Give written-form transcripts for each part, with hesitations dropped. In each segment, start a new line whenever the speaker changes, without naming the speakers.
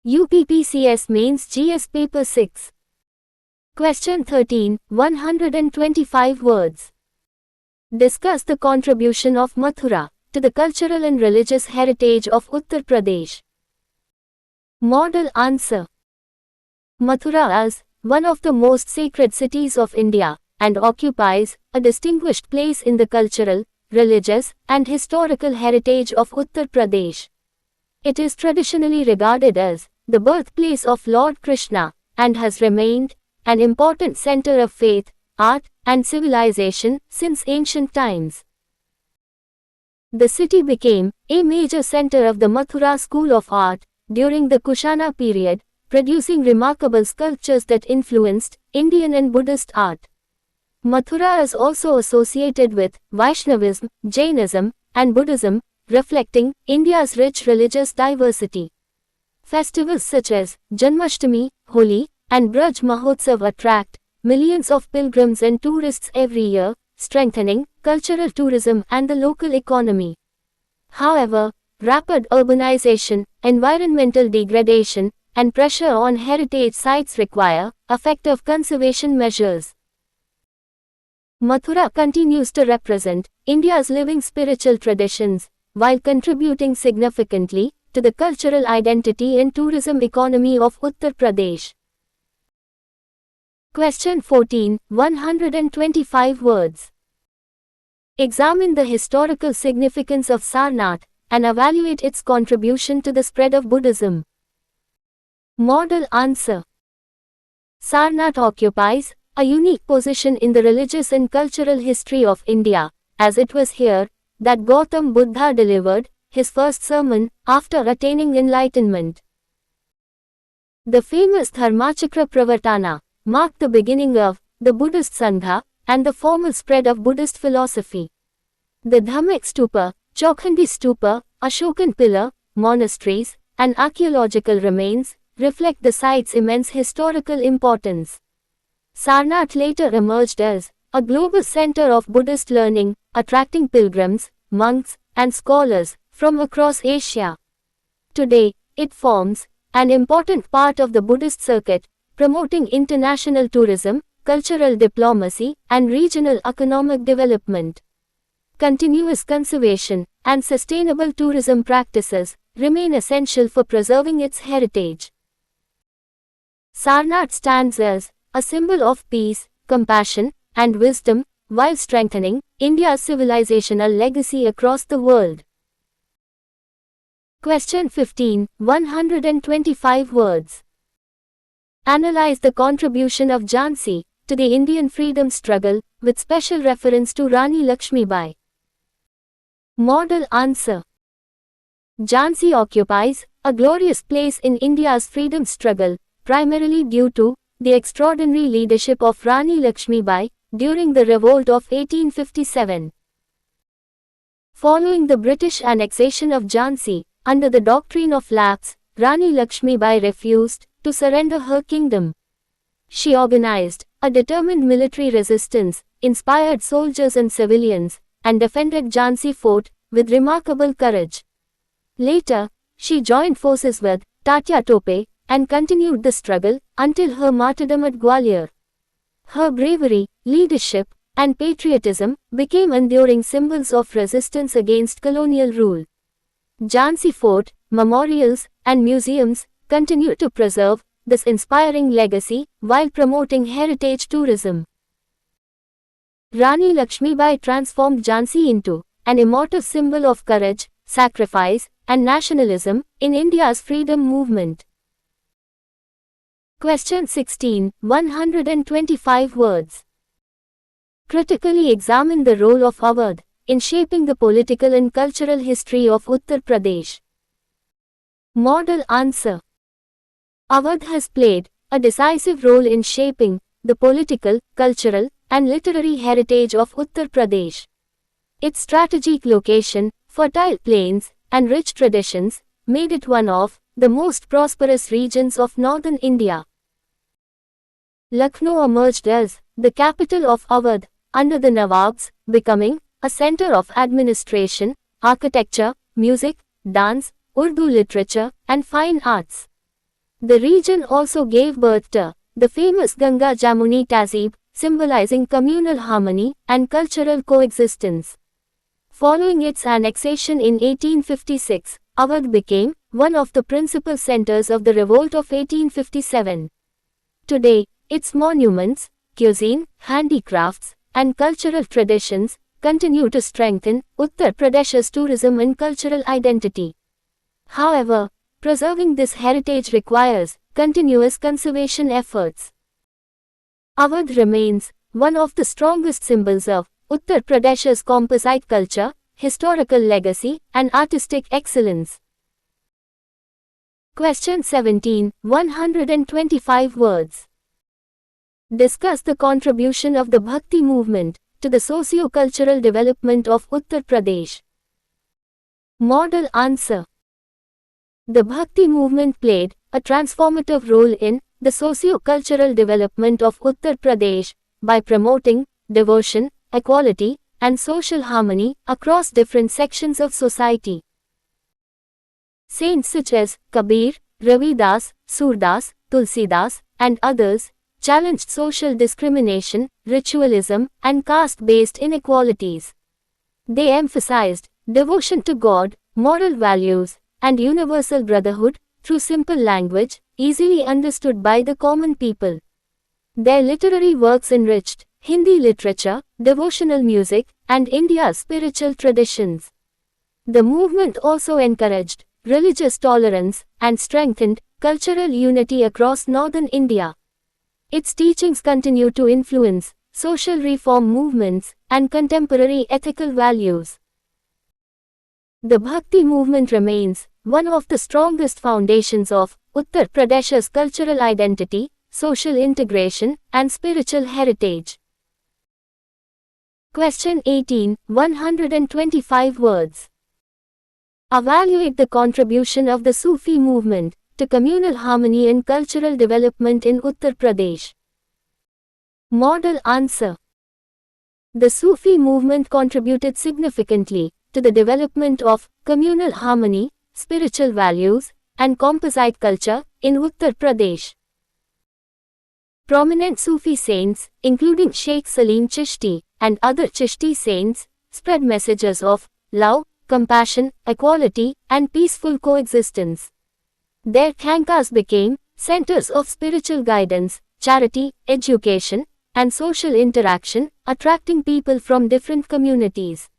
UPPCS Mains GS Paper 6. Question 13, 125 words. Discuss the contribution of Mathura to the cultural and religious heritage of Uttar Pradesh. Model answer. Mathura is one of the most sacred cities of India and occupies a distinguished place in the cultural, religious, and historical heritage of Uttar Pradesh. It is traditionally regarded as the birthplace of Lord Krishna and has remained an important center of faith, art, and civilization since ancient times. The city became a major center of the Mathura school of art during the Kushana period, producing remarkable sculptures that influenced Indian and Buddhist art. Mathura is also associated with Vaishnavism, Jainism, and Buddhism, reflecting India's rich religious diversity. Festivals such as Janmashtami, Holi, and Braj Mahotsav attract millions of pilgrims and tourists every year, strengthening cultural tourism and the local economy. However, rapid urbanization, environmental degradation, and pressure on heritage sites require effective conservation measures. Mathura continues to represent India's living spiritual traditions, while contributing significantly to the cultural identity and tourism economy of Uttar Pradesh. Question 14, 125 words. Examine the historical significance of Sarnath and evaluate its contribution to the spread of Buddhism. Model answer. Sarnath occupies a unique position in the religious and cultural history of India, as it was here that Gautam Buddha delivered his first sermon after attaining enlightenment. The famous Dharmachakra Pravartana marked the beginning of the Buddhist Sangha and the formal spread of Buddhist philosophy. The Dhammak Stupa, Chaukhandi Stupa, Ashokan Pillar, monasteries, and archaeological remains reflect the site's immense historical importance. Sarnath later emerged as a global center of Buddhist learning, attracting pilgrims, monks, and scholars from across Asia. Today, it forms an important part of the Buddhist circuit, promoting international tourism, cultural diplomacy, and regional economic development. Continuous conservation and sustainable tourism practices remain essential for preserving its heritage. Sarnath stands as a symbol of peace, compassion, and wisdom, while strengthening India's civilizational legacy across the world. Question 15, 125 words. Analyze the contribution of Jhansi to the Indian freedom struggle, with special reference to Rani Lakshmibai. Model answer. Jhansi occupies a glorious place in India's freedom struggle, primarily due to the extraordinary leadership of Rani Lakshmibai during the revolt of 1857. Following the British annexation of Jhansi, under the doctrine of lapse, Rani Lakshmibai refused to surrender her kingdom. She organized a determined military resistance, inspired soldiers and civilians, and defended Jhansi fort with remarkable courage. Later, she joined forces with Tatya Tope and continued the struggle until her martyrdom at Gwalior. Her bravery, leadership, and patriotism became enduring symbols of resistance against colonial rule. Jhansi Fort, memorials, and museums continue to preserve this inspiring legacy while promoting heritage tourism. Rani Lakshmibai transformed Jhansi into an immortal symbol of courage, sacrifice, and nationalism in India's freedom movement. Question 16, 125 words. Critically examine the role of Awadh in shaping the political and cultural history of Uttar Pradesh. Model answer. Awadh has played a decisive role in shaping the political, cultural, and literary heritage of Uttar Pradesh. Its strategic location, fertile plains, and rich traditions made it one of the most prosperous regions of northern India. Lucknow emerged as the capital of Awadh under the Nawabs, becoming a center of administration, architecture, music, dance, Urdu literature, and fine arts. The region also gave birth to the famous Ganga Jamuni Tehzeeb, symbolizing communal harmony and cultural coexistence. Following its annexation in 1856, Awadh became one of the principal centers of the revolt of 1857. Today, its monuments, cuisine, handicrafts, and cultural traditions continue to strengthen Uttar Pradesh's tourism and cultural identity. However, preserving this heritage requires continuous conservation efforts. Awadh remains one of the strongest symbols of Uttar Pradesh's composite culture, historical legacy, and artistic excellence. Question 17, 125 words. Discuss the contribution of the Bhakti movement to the socio-cultural development of Uttar Pradesh. Model answer. The Bhakti movement played a transformative role in the socio-cultural development of Uttar Pradesh by promoting devotion, equality, and social harmony across different sections of society. Saints such as Kabir, Ravidas, Surdas, Tulsidas, and others challenged social discrimination, ritualism, and caste-based inequalities. They emphasized devotion to God, moral values, and universal brotherhood through simple language, easily understood by the common people. Their literary works enriched Hindi literature, devotional music, and India's spiritual traditions. The movement also encouraged religious tolerance and strengthened cultural unity across northern India. Its teachings continue to influence social reform movements and contemporary ethical values. The Bhakti movement remains one of the strongest foundations of Uttar Pradesh's cultural identity, social integration, and spiritual heritage. Question 18, 125 words. Evaluate the contribution of the Sufi movement to communal harmony and cultural development in Uttar Pradesh. Model answer. The Sufi movement contributed significantly to the development of communal harmony, spiritual values, and composite culture in Uttar Pradesh. Prominent Sufi saints, including Sheikh Salim Chishti and other Chishti saints, spread messages of love, compassion, equality, and peaceful coexistence. Their khanqahs became centers of spiritual guidance, charity, education, and social interaction, attracting people from different communities.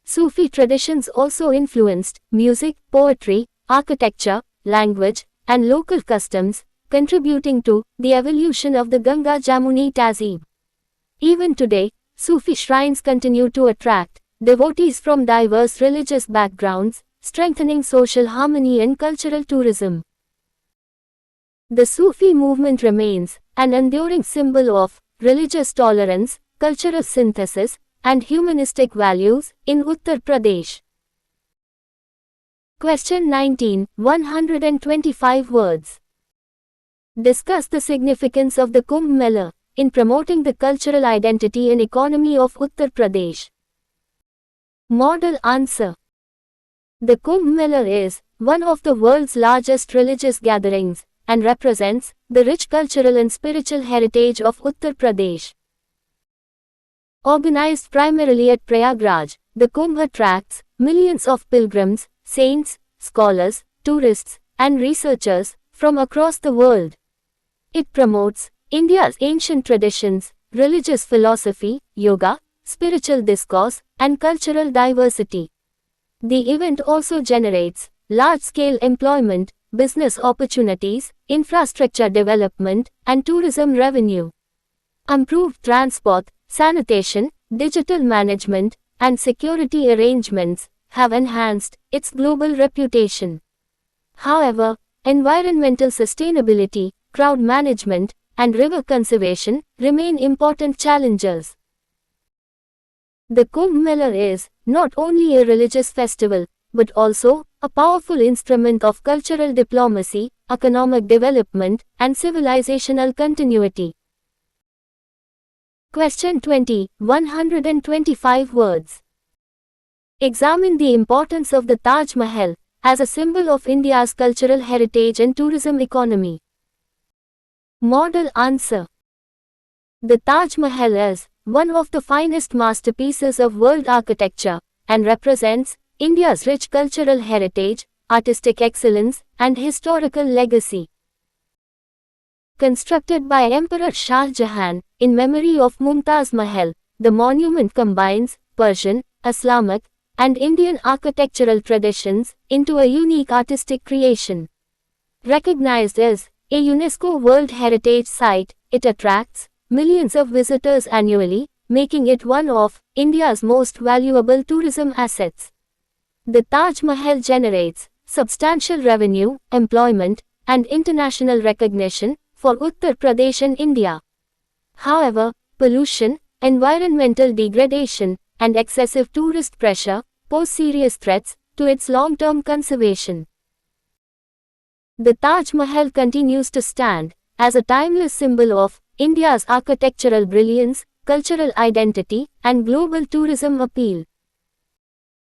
Sufi traditions also influenced music, poetry, architecture, language, and local customs, contributing to the evolution of the Ganga Jamuni Tehzeeb. Even today, Sufi shrines continue to attract devotees from diverse religious backgrounds, strengthening social harmony and cultural tourism. The Sufi movement remains an enduring symbol of religious tolerance, cultural synthesis, and humanistic values in Uttar Pradesh. Question 19, 125 words. Discuss the significance of the Kumbh Mela in promoting the cultural identity and economy of Uttar Pradesh. Model answer. The Kumbh Mela is one of the world's largest religious gatherings and represents the rich cultural and spiritual heritage of Uttar Pradesh. Organized primarily at Prayagraj, the Kumbh attracts millions of pilgrims, saints, scholars, tourists, and researchers from across the world. It promotes India's ancient traditions, religious philosophy, yoga, spiritual discourse, and cultural diversity. The event also generates large-scale employment, business opportunities, infrastructure development, and tourism revenue. Improved transport, sanitation, digital management, and security arrangements have enhanced its global reputation. However, environmental sustainability, crowd management, and river conservation remain important challenges. The Kumbh Mela is not only a religious festival, but also a powerful instrument of cultural diplomacy, economic development, and civilizational continuity. Question 20, 125 words. Examine the importance of the Taj Mahal as a symbol of India's cultural heritage and tourism economy? Model answer. The Taj Mahal is one of the finest masterpieces of world architecture and represents India's rich cultural heritage, artistic excellence, and historical legacy. Constructed by Emperor Shah Jahan in memory of Mumtaz Mahal, the monument combines Persian, Islamic, and Indian architectural traditions into a unique artistic creation. Recognized as a UNESCO World Heritage Site, it attracts millions of visitors annually, making it one of India's most valuable tourism assets. The Taj Mahal generates substantial revenue, employment, and international recognition for Uttar Pradesh and India. However, pollution, environmental degradation, and excessive tourist pressure pose serious threats to its long-term conservation. The Taj Mahal continues to stand as a timeless symbol of India's architectural brilliance, cultural identity, and global tourism appeal.